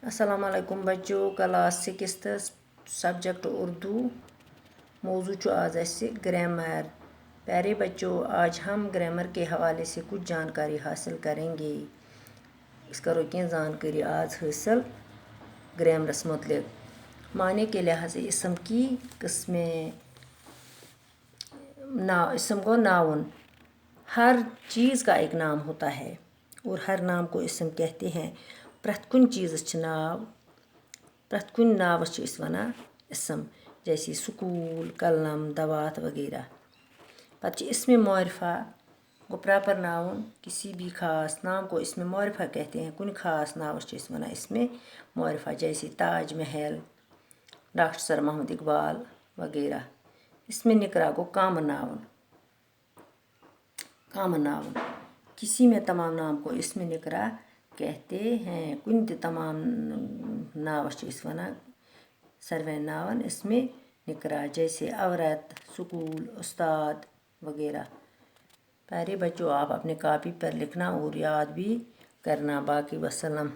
अस्सलामुअलैकुम बच्चों, class 6 subject Urdu. मौजू आज ऐसे ग्रामर। प्यारे बच्चों, आज हम ग्रामर के हवाले से कुछ जानकारी हासिल करेंगे। इस करो कि जानकारी आज हासिल ग्रामरस मुतल्लिक़। माने के लिहाज से इसम की किस्में। इसम को नाउन, हर चीज़ का एक नाम होता है और हर नाम को इसम कहते हैं। प्रथ कुन चीज़ नाव, प्रथ कुन नाव वनान इसम, जैसे स्कूल, कलम, दवात वगैरह। पत इसमें मारिफा गो प्रॉपर नाउन, किसी भी ख़ास नाम को इसमें मारिफा कहते हैं। कुन ख़ास नाव वनान इसमें मारिफा, जैसे ताज महल, डॉक्टर सर मोहम्मद इकबाल वगैरह। इसमें निकरा को कामन नाउन। कामन नाउन किसी में तमाम नाम को इसमें निकरा कहते हैं। कुन तमाम नाव वनान सर्वे नावन इसमें निकरा, जैसे औरत, स्कूल, उस्ताद वगैरह। प्यारे बच्चों, आप अपने कॉपी पर लिखना और याद भी करना। बाकी वसल्लम।